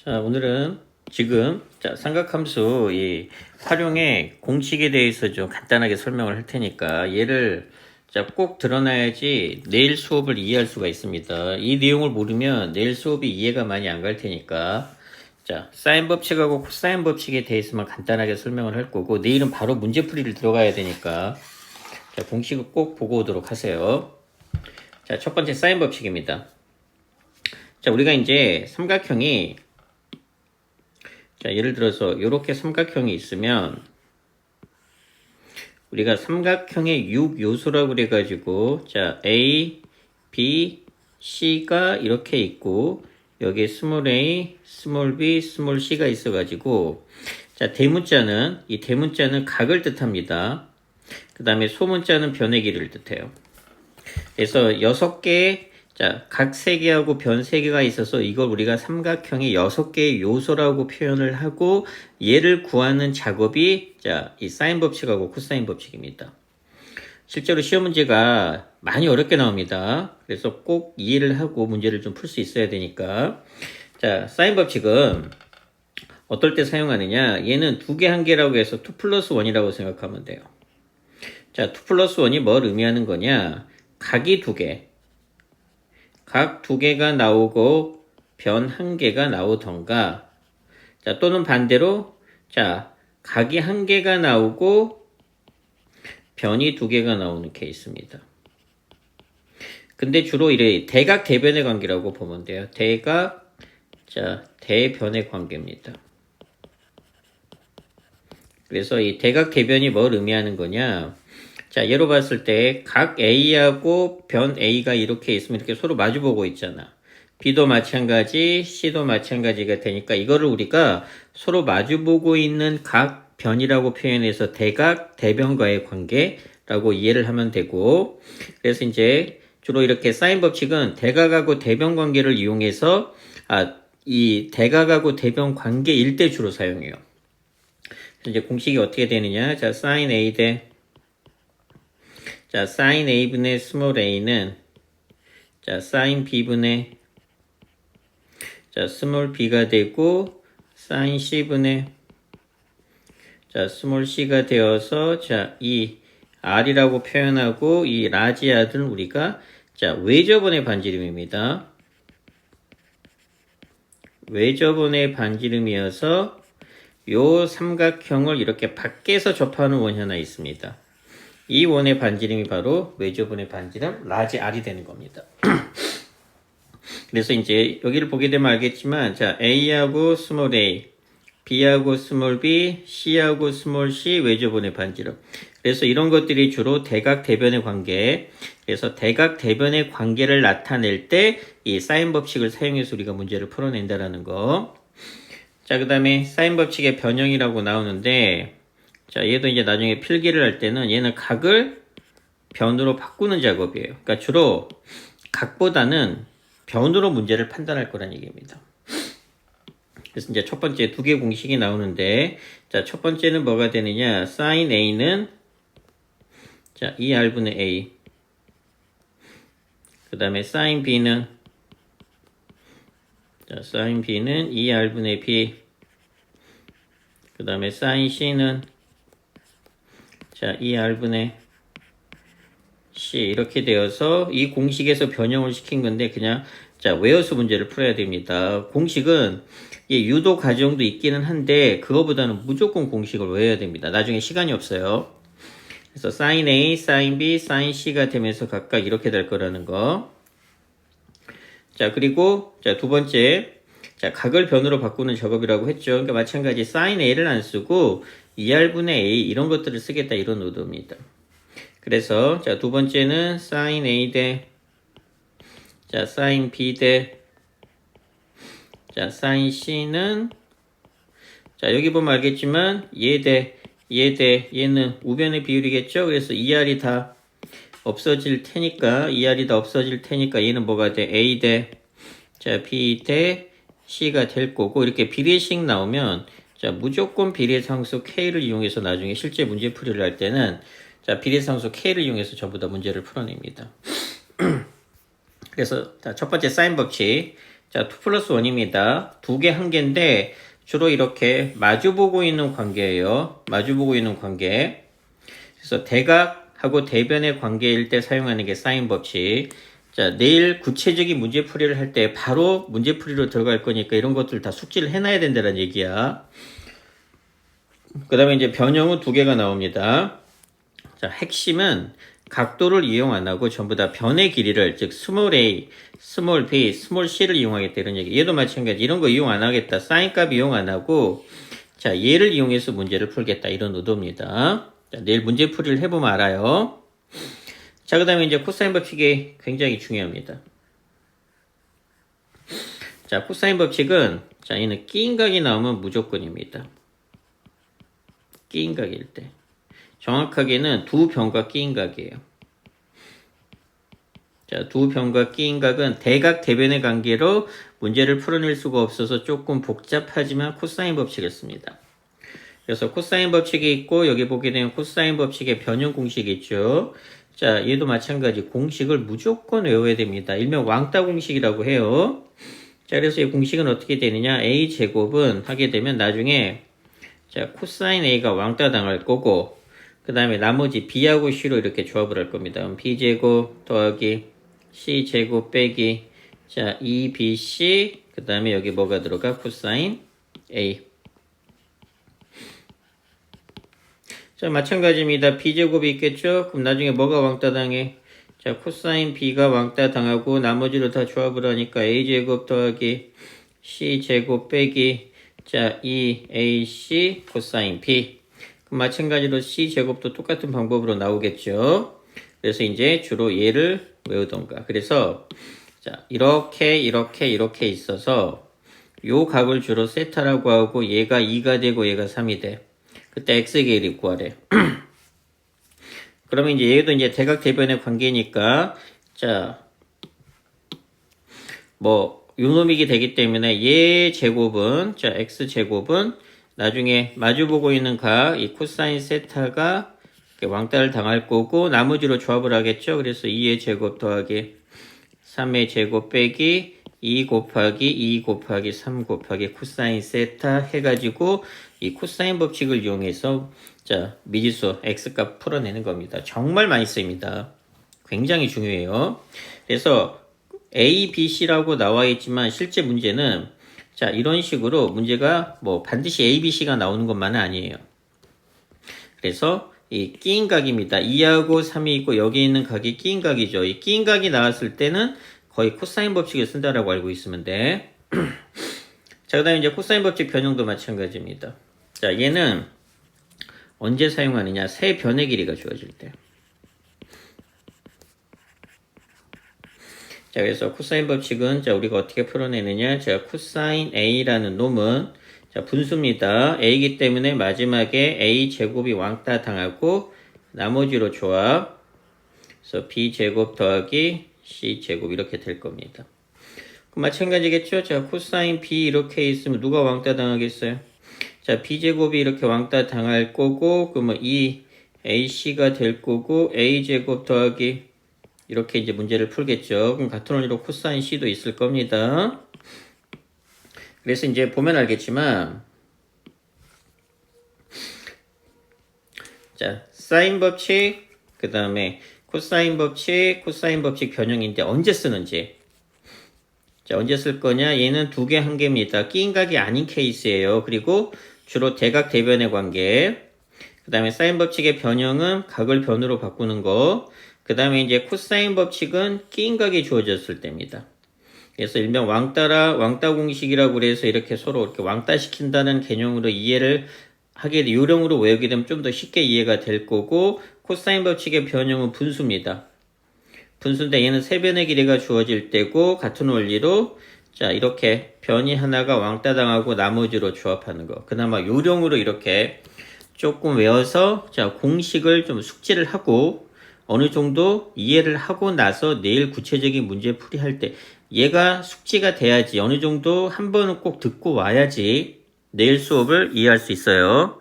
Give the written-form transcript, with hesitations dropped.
자, 오늘은 지금 삼각함수 이 활용의 공식에 대해서 좀 간단하게 설명을 할 테니까 얘를 꼭 드러나야지 내일 수업을 이해할 수가 있습니다. 이 내용을 모르면 내일 수업이 이해가 많이 안 갈 테니까 사인 법칙하고 코사인 법칙에 대해서만 간단하게 설명을 할 거고 내일은 바로 문제풀이를 들어가야 되니까 공식을 꼭 보고 오도록 하세요. 첫 번째 사인 법칙입니다. 우리가 이제 삼각형이 예를 들어서 이렇게 삼각형이 있으면 우리가 삼각형의 6요소라고 그래가지고 A, B, C가 이렇게 있고 여기에 스몰 a, 스몰 b, 스몰 c가 있어가지고 대문자는 이 대문자는 각을 뜻합니다. 그 다음에 소문자는 변의 길이를 뜻해요. 그래서 6개의 각 3개하고 변 3개가 있어서 이걸 우리가 삼각형의 6개의 요소라고 표현을 하고 얘를 구하는 작업이 이 사인 법칙하고 코사인 법칙입니다. 실제로 시험 문제가 많이 어렵게 나옵니다. 그래서 꼭 이해를 하고 문제를 좀 풀 수 있어야 되니까. 사인 법칙은 어떨 때 사용하느냐? 얘는 2개 한계라고 해서 2 플러스 1이라고 생각하면 돼요. 2 플러스 1이 뭘 의미하는 거냐? 각이 2개. 각 2개가 나오고 변 1개가 나오던가 또는 반대로 각이 1개가 나오고 변이 2개가 나오는 케이스입니다. 근데 주로 이래 대각 대변의 관계라고 보면 돼요. 대각 대변의 관계입니다. 그래서 이 대각 대변이 뭘 의미하는 거냐? 예로 봤을 때 각 A하고 변 A가 이렇게 있으면 이렇게 서로 마주보고 있잖아. B도 마찬가지, C도 마찬가지가 되니까 이거를 우리가 서로 마주보고 있는 각 변이라고 표현해서 대각 대변과의 관계라고 이해를 하면 되고, 그래서 이제 주로 이렇게 사인 법칙은 대각하고 대변 관계를 이용해서 이 대각하고 대변 관계일 때 주로 사용해요. 그래서 이제 공식이 어떻게 되느냐? 사인 A 대 사인 A분의 스몰 a는 사인 B분의 스몰 b가 되고 사인 C분의 스몰 c가 되어서 이 r이라고 표현하고 이 라지 r은 우리가 외접원의 반지름입니다. 외접원의 반지름이어서 요 삼각형을 이렇게 밖에서 접하는 원이 하나 있습니다. 이 원의 반지름이 바로 외접원의 반지름 라지 r이 되는 겁니다. 그래서 이제 여기를 보게 되면 알겠지만 A하고 스몰 a, B하고 스몰 b, C하고 스몰 c 외접원의 반지름. 그래서 이런 것들이 주로 대각 대변의 관계. 그래서 대각 대변의 관계를 나타낼 때 이 사인 법칙을 사용해서 우리가 문제를 풀어낸다라는 거. 그 다음에 사인 법칙의 변형이라고 나오는데 얘도 이제 나중에 필기를 할 때는 얘는 각을 변으로 바꾸는 작업이에요. 그러니까 주로 각보다는 변으로 문제를 판단할 거란 얘기입니다. 그래서 이제 첫 번째 2개 공식이 나오는데, 첫 번째는 뭐가 되느냐? 사인 A는 2R분의 A. 그 다음에 사인 B는 사인 B는 2R분의 B. 그 다음에 사인 C는 2R분의 C 이렇게 되어서 이 공식에서 변형을 시킨 건데 그냥 외워서 문제를 풀어야 됩니다. 공식은 유도 과정도 있기는 한데 그거보다는 무조건 공식을 외워야 됩니다. 나중에 시간이 없어요. 그래서 sin A, sin B, sin C가 되면서 각각 이렇게 될 거라는 거. 그리고 두 번째 각을 변으로 바꾸는 작업이라고 했죠. 그러니까 마찬가지 sin A를 안 쓰고 2R분의 A 이런 것들을 쓰겠다 이런 의도입니다. 그래서 두 번째는 sin A 대 sin B 대 sin C는 여기 보면 알겠지만 얘는 우변의 비율이겠죠. 그래서 2R이 다 없어질 테니까 얘는 뭐가 돼? A 대 B 대 C가 될 거고 이렇게 비례식 나오면 무조건 비례상수 K를 이용해서 나중에 실제 문제풀이를 할 때는 비례상수 K를 이용해서 전부 다 문제를 풀어냅니다. 그래서 첫 번째 사인 법칙 자, 2 플러스 1입니다. 두 개 한 개인데 주로 이렇게 마주보고 있는 관계예요. 마주보고 있는 관계. 그래서 대각하고 대변의 관계일 때 사용하는 게 사인 법칙. 자, 내일 구체적인 문제풀이를 할 때 바로 문제풀이로 들어갈 거니까 이런 것들 다 숙지를 해놔야 된다는 얘기야. 그 다음에 이제 변형은 두 개가 나옵니다. 자, 핵심은 각도를 이용 안 하고 전부 다 변의 길이를, 즉 스몰 a, 스몰 b, 스몰 c를 이용하겠다 이런 얘기. 얘도 마찬가지. 이런 거 이용 안 하겠다. 사인 값 이용 안 하고 자, 얘를 이용해서 문제를 풀겠다 이런 의도입니다. 자, 내일 문제풀이를 해보면 알아요. 자, 그 다음에 이제 코사인 법칙이 굉장히 중요합니다. 자, 코사인 법칙은 자, 얘는 끼인 각이 나오면 무조건입니다. 끼인 각일 때. 정확하게는 두 변과 끼인 각이에요. 자, 두 변과 끼인 각은 대각 대변의 관계로 문제를 풀어낼 수가 없어서 조금 복잡하지만 코사인 법칙을 씁니다. 그래서 코사인 법칙이 있고 여기 보게 되면 코사인 법칙의 변형 공식이 있죠. 자, 얘도 마찬가지 공식을 무조건 외워야 됩니다. 일명 왕따 공식이라고 해요. 자, 그래서 이 공식은 어떻게 되느냐? a 제곱은 하게 되면 나중에 자, 코사인 a가 왕따 당할 거고 그 다음에 나머지 b하고 c로 이렇게 조합을 할 겁니다. 그럼 b제곱 더하기 c제곱 빼기 자 2bc 그 다음에 여기 뭐가 들어가? 코사인 a. 자, 마찬가지입니다. b제곱이 있겠죠? 그럼 나중에 뭐가 왕따 당해? 자, 코사인 b가 왕따 당하고 나머지로 다 조합을 하니까 a제곱 더하기 c제곱 빼기 자 2ac 코사인 b. 그럼 마찬가지로 c제곱도 똑같은 방법으로 나오겠죠. 그래서 이제 주로 얘를 외우던가. 그래서 자 이렇게 있어서 요 값을 주로 세타라고 하고 얘가 2가 되고 얘가 3이 돼. 그때 x의 길이 구하래. 그러면 이제 얘도 이제 대각 대변의 관계니까 자 뭐 요놈이게 되기 때문에 얘 제곱은 자 x 제곱은 나중에 마주보고 있는 각 이 코사인 세타가 왕따를 당할 거고 나머지로 조합을 하겠죠. 그래서 2의 제곱 더하기 3의 제곱 빼기 2 곱하기 3 곱하기 코사인 세타 해가지고 이 코사인 법칙을 이용해서 자 미지수 x값 풀어내는 겁니다. 정말 많이 쓰입니다. 굉장히 중요해요. 그래서 A, B, C라고 나와 있지만 실제 문제는 자 이런 식으로 문제가 뭐 반드시 A, B, C가 나오는 것만은 아니에요. 그래서 이 끼인 각입니다. 2하고 3이 있고 여기 있는 각이 끼인 각이죠. 이 끼인 각이 나왔을 때는 거의 코사인 법칙을 쓴다라고 알고 있으면 돼. 자, 그 다음에 이제 코사인 법칙 변형도 마찬가지입니다. 자, 얘는 언제 사용하느냐? 세 변의 길이가 주어질 때. 자, 그래서 코사인 법칙은 자, 우리가 어떻게 풀어내느냐? 자, 코사인 A라는 놈은 자, 분수입니다. A이기 때문에 마지막에 A 제곱이 왕따 당하고 나머지로 조합. 그래서 B 제곱 더하기 C 제곱 이렇게 될 겁니다. 그럼 마찬가지겠죠? 자, 코사인 B 이렇게 있으면 누가 왕따 당하겠어요? 자, B 제곱이 이렇게 왕따 당할 거고, 그러면 이 AC가 될 거고, A 제곱 더하기 이렇게 이제 문제를 풀겠죠. 그럼 같은 원리로 코사인 C도 있을 겁니다. 그래서 이제 보면 알겠지만, 자, 사인 법칙, 그 다음에 코사인 법칙 변형인데 언제 쓰는지. 자, 언제 쓸 거냐? 얘는 두 개 한 개입니다. 끼인 각이 아닌 케이스예요. 그리고 주로 대각 대변의 관계. 그 다음에 사인 법칙의 변형은 각을 변으로 바꾸는 거. 그 다음에 이제 코사인 법칙은 끼인 각이 주어졌을 때입니다. 그래서 일명 왕따 공식이라고 그래서 이렇게 서로 이렇게 왕따 시킨다는 개념으로 이해를 하게 요령으로 외우게 되면 좀 더 쉽게 이해가 될 거고, 코사인 법칙의 변형은 분수입니다. 분수인데 얘는 세 변의 길이가 주어질 때고 같은 원리로 자 이렇게 변이 하나가 왕따 당하고 나머지로 조합하는 거. 그나마 요령으로 이렇게 조금 외워서 자 공식을 좀 숙지를 하고 어느 정도 이해를 하고 나서 내일 구체적인 문제 풀이할 때 얘가 숙지가 돼야지 어느 정도 한 번은 꼭 듣고 와야지 내일 수업을 이해할 수 있어요.